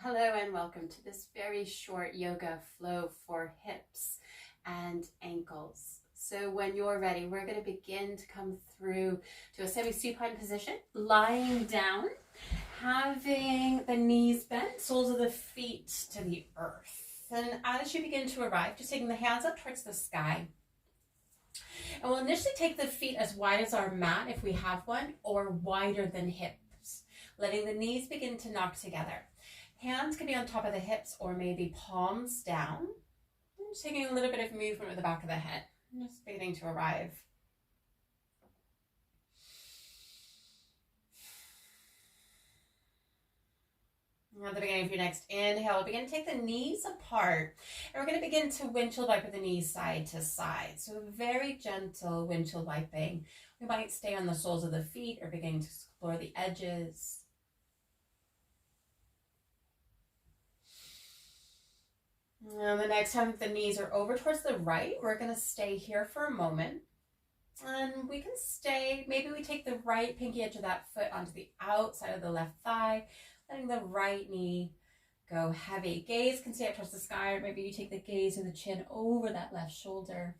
Hello and welcome to this very short yoga flow for hips and ankles. So when you're ready, we're going to begin to come through to a semi-supine position, lying down, having the knees bent, soles of the feet to the earth. And as you begin to arrive, just taking the hands up towards the sky. And we'll initially take the feet as wide as our mat if we have one, or wider than hips, letting the knees begin to knock together. Hands can be on top of the hips or maybe palms down. Just taking a little bit of movement with the back of the head. Just beginning to arrive. At the beginning of your next inhale, begin to take the knees apart. And we're going to begin to windshield wipe with the knees side to side. So very gentle windshield wiping. We might stay on the soles of the feet or begin to explore the edges. And the next time the knees are over towards the right, we're going to stay here for a moment. And we can stay, maybe we take the right pinky edge of that foot onto the outside of the left thigh, letting the right knee go heavy. Gaze can stay up towards the sky, or maybe you take the gaze or the chin over that left shoulder.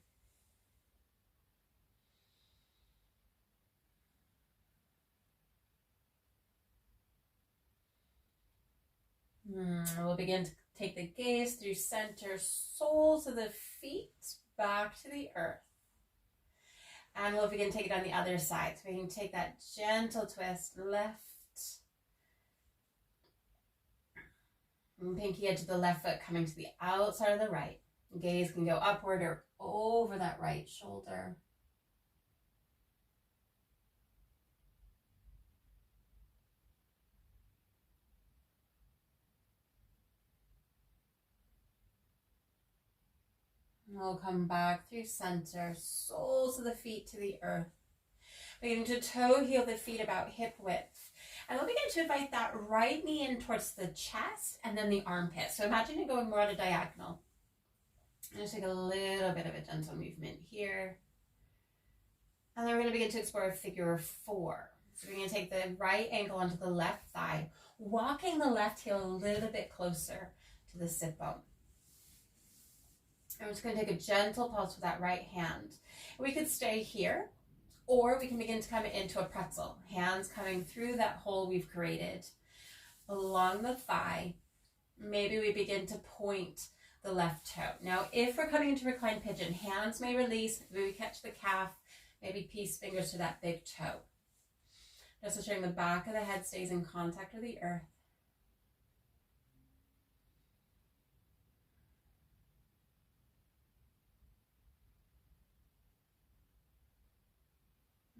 We'll begin to take the gaze through center, soles of the feet back to the earth. And we'll begin to take it on the other side. So we can take that gentle twist, left. And pinky edge of the left foot coming to the outside of the right. Gaze can go upward or over that right shoulder. We'll come back through center, soles of the feet to the earth. Begin to toe heel the feet about hip width. And we'll begin to invite that right knee in towards the chest and then the armpit. So imagine you're going more on a diagonal. And just take a little bit of a gentle movement here. And then we're going to begin to explore a figure of four. So we're going to take the right ankle onto the left thigh, walking the left heel a little bit closer to the sit bone. I'm just going to take a gentle pulse with that right hand. We could stay here, or we can begin to come into a pretzel. Hands coming through that hole we've created along the thigh. Maybe we begin to point the left toe. Now, if we're coming into reclined pigeon, hands may release. Maybe we catch the calf, maybe peace fingers to that big toe. Just ensuring the back of the head stays in contact with the earth.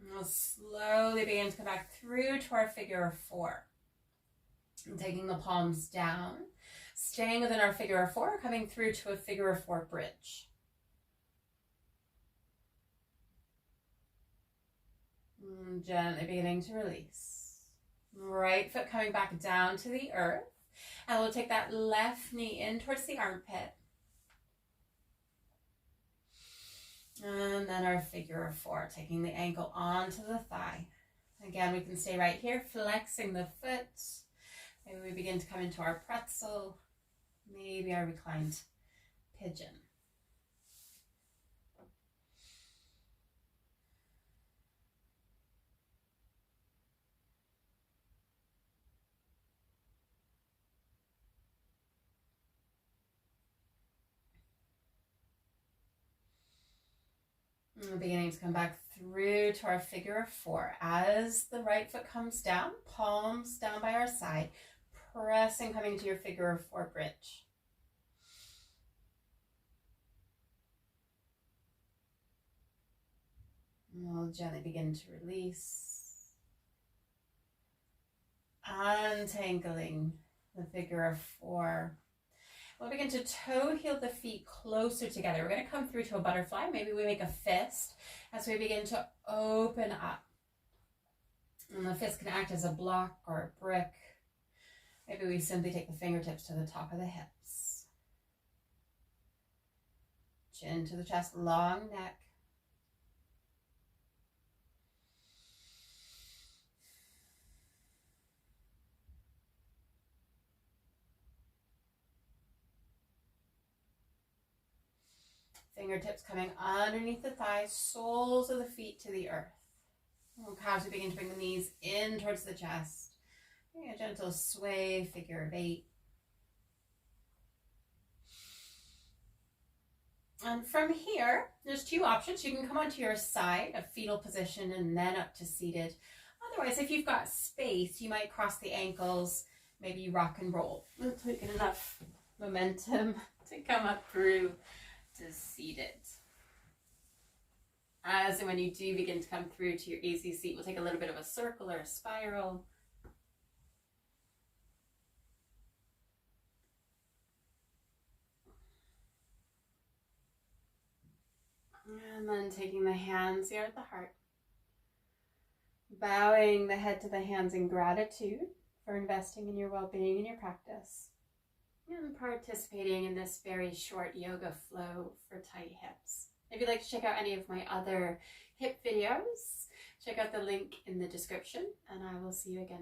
We'll slowly begin to come back through to our figure of four. And taking the palms down, staying within our figure of four, coming through to a figure of four bridge. And gently beginning to release. Right foot coming back down to the earth. And we'll take that left knee in towards the armpit. And then our figure of four, taking the ankle onto the thigh. Again, we can stay right here, flexing the foot. Maybe we begin to come into our pretzel, maybe our reclined pigeon. And we're beginning to come back through to our figure of four. As the right foot comes down, palms down by our side, pressing, coming to your figure of four bridge. And we'll gently begin to release. Untangling the figure of four. We'll begin to toe heel the feet closer together. We're going to come through to a butterfly. Maybe we make a fist as we begin to open up. And the fist can act as a block or a brick. Maybe we simply take the fingertips to the top of the hips. Chin to the chest, long neck. Fingertips coming underneath the thighs, soles of the feet to the earth. As we begin to bring the knees in towards the chest. A gentle sway, figure of 8. And from here, there's 2 options. You can come onto your side, a fetal position, and then up to seated. Otherwise, if you've got space, you might cross the ankles, maybe you rock and roll until you get enough momentum to come up through to seated. As and when you do begin to come through to your easy seat, we'll take a little bit of a circle or a spiral. And then taking the hands here at the heart. Bowing the head to the hands in gratitude for investing in your well-being and your practice. And participating in this very short yoga flow for tight hips. If you'd like to check out any of my other hip videos, check out the link in the description, and I will see you again